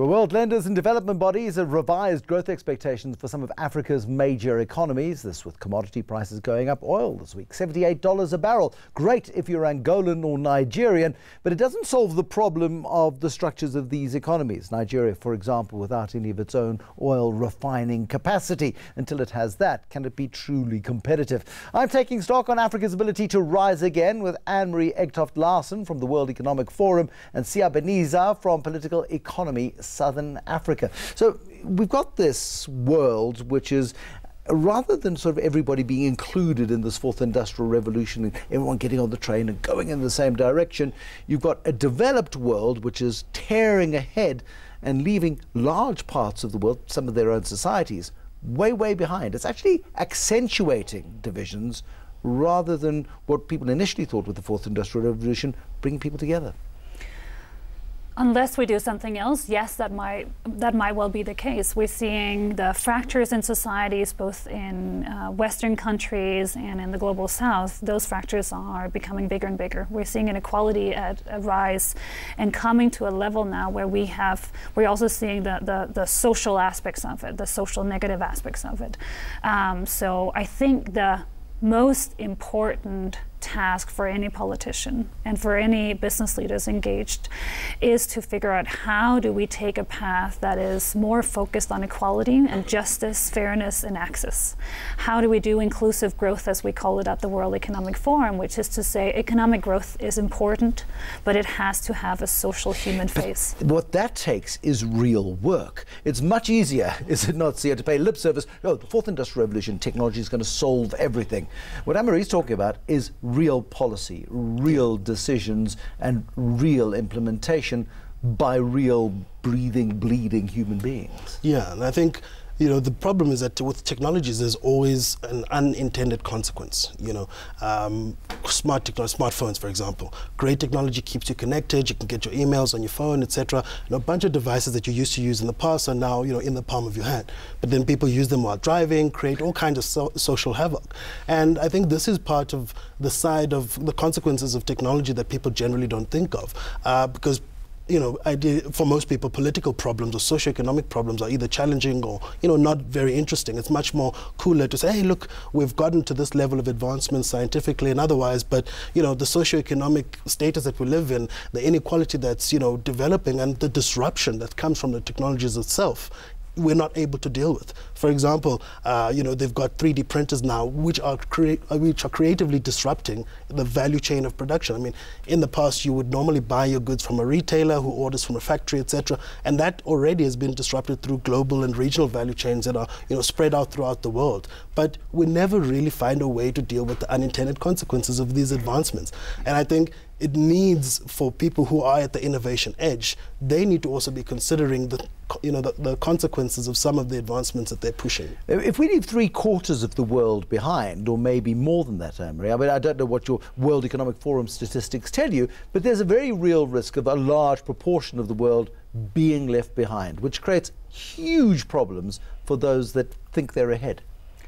Well, world lenders and development bodies have revised growth expectations for some of Africa's major economies. This with commodity prices going up. Oil this week, $78 a barrel. Great if you're Angolan or Nigerian, but it doesn't solve the problem of the structures of these economies. Nigeria, for example, without any of its own oil refining capacity. Until it has that, can it be truly competitive? I'm taking stock on Africa's ability to rise again with Anne-Marie Egtoft-Larsen from the World Economic Forum and Sia Beniza from Political Economy Southern Africa. So we've got this world which is, rather than sort of everybody being included in this fourth industrial revolution and everyone getting on the train and going in the same direction, you've got a developed world which is tearing ahead and leaving large parts of the world, some of their own societies, way behind. It's actually accentuating divisions rather than what people initially thought with the fourth industrial revolution, bringing people together. Unless we do something else, yes, that might well be the case. We're seeing the fractures in societies, both in Western countries and in the global South. Those fractures are becoming bigger and bigger. We're seeing inequality at a rise and coming to a level now where we're also seeing the social aspects of it, the social negative aspects of it. So I think the most important task for any politician and for any business leaders engaged is to figure out how do we take a path that is more focused on equality and justice, fairness, and access. How do we do inclusive growth, as we call it at the World Economic Forum, which is to say economic growth is important, but it has to have a social human face. But what that takes is real work. It's much easier, is it not, Sia, to pay lip service? No, the fourth industrial revolution, technology is going to solve everything. What Anne-Marie's talking about is real policy, real decisions, and real implementation by real breathing, bleeding human beings. Yeah, and I think, you know, the problem is that with technologies, there's always an unintended consequence. You know, smartphones, for example. Great technology keeps you connected. You can get your emails on your phone, etc. And a bunch of devices that you used to use in the past are now, you know, in the palm of your hand. But then people use them while driving, create all kinds of social havoc. And I think this is part of the side of the consequences of technology that people generally don't think of, because, you know, for most people, political problems or socioeconomic problems are either challenging or, you know, not very interesting. It's much more cooler to say, hey, look, we've gotten to this level of advancement scientifically and otherwise, but, you know, the socioeconomic status that we live in, the inequality that's, you know, developing and the disruption that comes from the technologies itself, we're not able to deal with. For example, you know, they've got 3D printers now, which are creatively disrupting the value chain of production. I mean, in the past, you would normally buy your goods from a retailer who orders from a factory, etc., and that already has been disrupted through global and regional value chains that are, you know, spread out throughout the world. But we never really find a way to deal with the unintended consequences of these advancements. And I think it needs, for people who are at the innovation edge, they need to also be considering the, you know, the consequences of some of the advancements that they're pushing. If we leave 3/4 of the world behind, or maybe more than that, Anne-Marie, I mean, I don't know what your World Economic Forum statistics tell you, but there's a very real risk of a large proportion of the world being left behind, which creates huge problems for those that think they're ahead.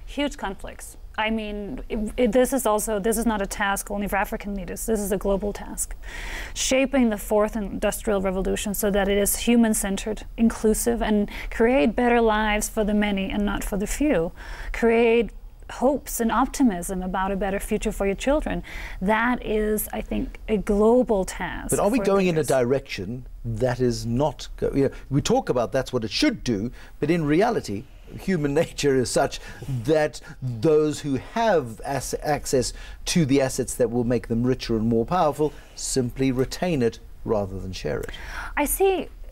Huge conflicts. I mean, this is not a task only for African leaders. This is a global task. Shaping the fourth industrial revolution so that it is human-centered, inclusive, and create better lives for the many and not for the few. Create hopes and optimism about a better future for your children. That is, I think, a global task. But are we going in a direction that is not, you know, we talk about that's what it should do, but in reality, human nature is such that those who have access to the assets that will make them richer and more powerful simply retain it rather than share it.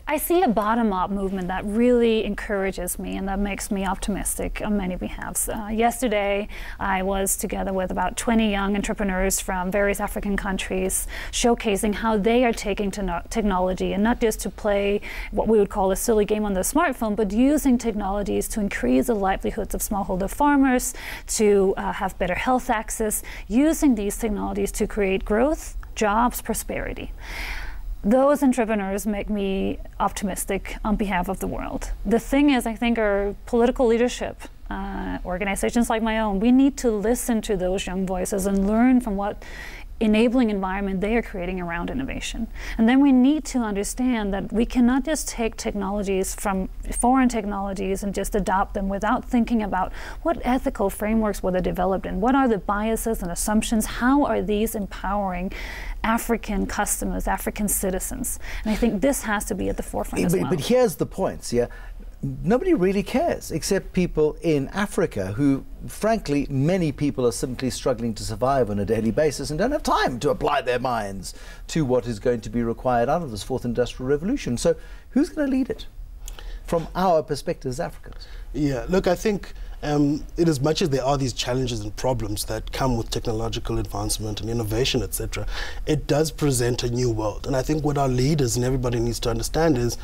I see a bottom-up movement that really encourages me and that makes me optimistic on many behalves. Yesterday, I was together with about 20 young entrepreneurs from various African countries, showcasing how they are taking technology, and not just to play what we would call a silly game on the smartphone, but using technologies to increase the livelihoods of smallholder farmers, to have better health access, using these technologies to create growth, jobs, prosperity. Those entrepreneurs make me optimistic on behalf of the world. The thing is, I think our political leadership organizations like my own, we need to listen to those young voices and learn from what enabling environment they are creating around innovation. And then we need to understand that we cannot just take technologies from foreign technologies and just adopt them without thinking about what ethical frameworks were they developed in, what are the biases and assumptions, how are these empowering African customers, African citizens. And I think this has to be at the forefront as well. But here's the point, yeah. Nobody really cares except people in Africa who, frankly, many people are simply struggling to survive on a daily basis and don't have time to apply their minds to what is going to be required out of this fourth industrial revolution. So who's going to lead it from our perspective as Africans? Yeah, look, I think in as much as there are these challenges and problems that come with technological advancement and innovation, etc., it does present a new world. And I think what our leaders and everybody needs to understand is,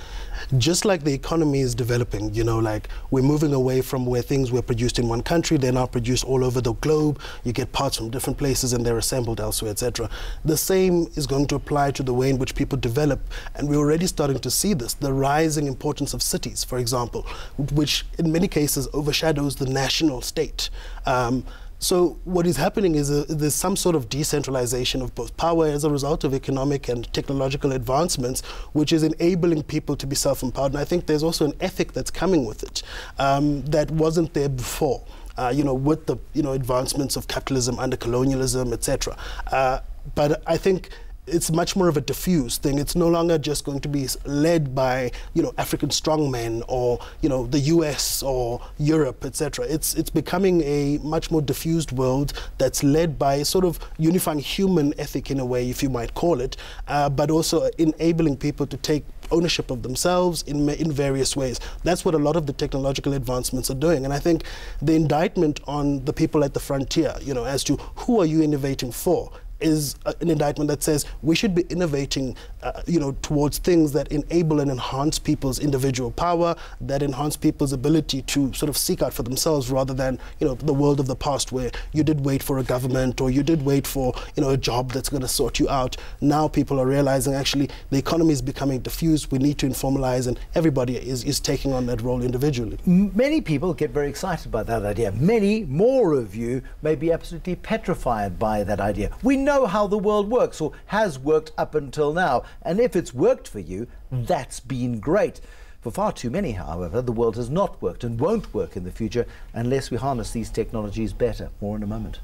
just like the economy is developing, you know, like we're moving away from where things were produced in one country, they're now produced all over the globe. You get parts from different places and they're assembled elsewhere, etc. The same is going to apply to the way in which people develop. And we're already starting to see this, the rising importance of cities, for example, which in many cases overshadows the national state. So what is happening is there's some sort of decentralization of both power as a result of economic and technological advancements, which is enabling people to be self-empowered. And I think there's also an ethic that's coming with it that wasn't there before, you know, with the advancements of capitalism under colonialism, etc. But I think it's much more of a diffuse thing. It's no longer just going to be led by, African strongmen or, the US or Europe, etc. It's becoming a much more diffused world that's led by sort of unifying human ethic in a way, if you might call it, but also enabling people to take ownership of themselves in various ways. That's what a lot of the technological advancements are doing. And I think the indictment on the people at the frontier, as to who are you innovating for, is an indictment that says we should be innovating, towards things that enable and enhance people's individual power, that enhance people's ability to sort of seek out for themselves, rather than, the world of the past where you did wait for a government or you did wait for, a job that's going to sort you out. Now people are realizing actually the economy is becoming diffused. We need to informalize, and everybody is taking on that role individually. Many people get very excited by that idea. Many more of you may be absolutely petrified by that idea. We know how the world works, or has worked up until now, and if it's worked for you, that's been great. For far too many, however, the world has not worked and won't work in the future unless we harness these technologies better. More in a moment.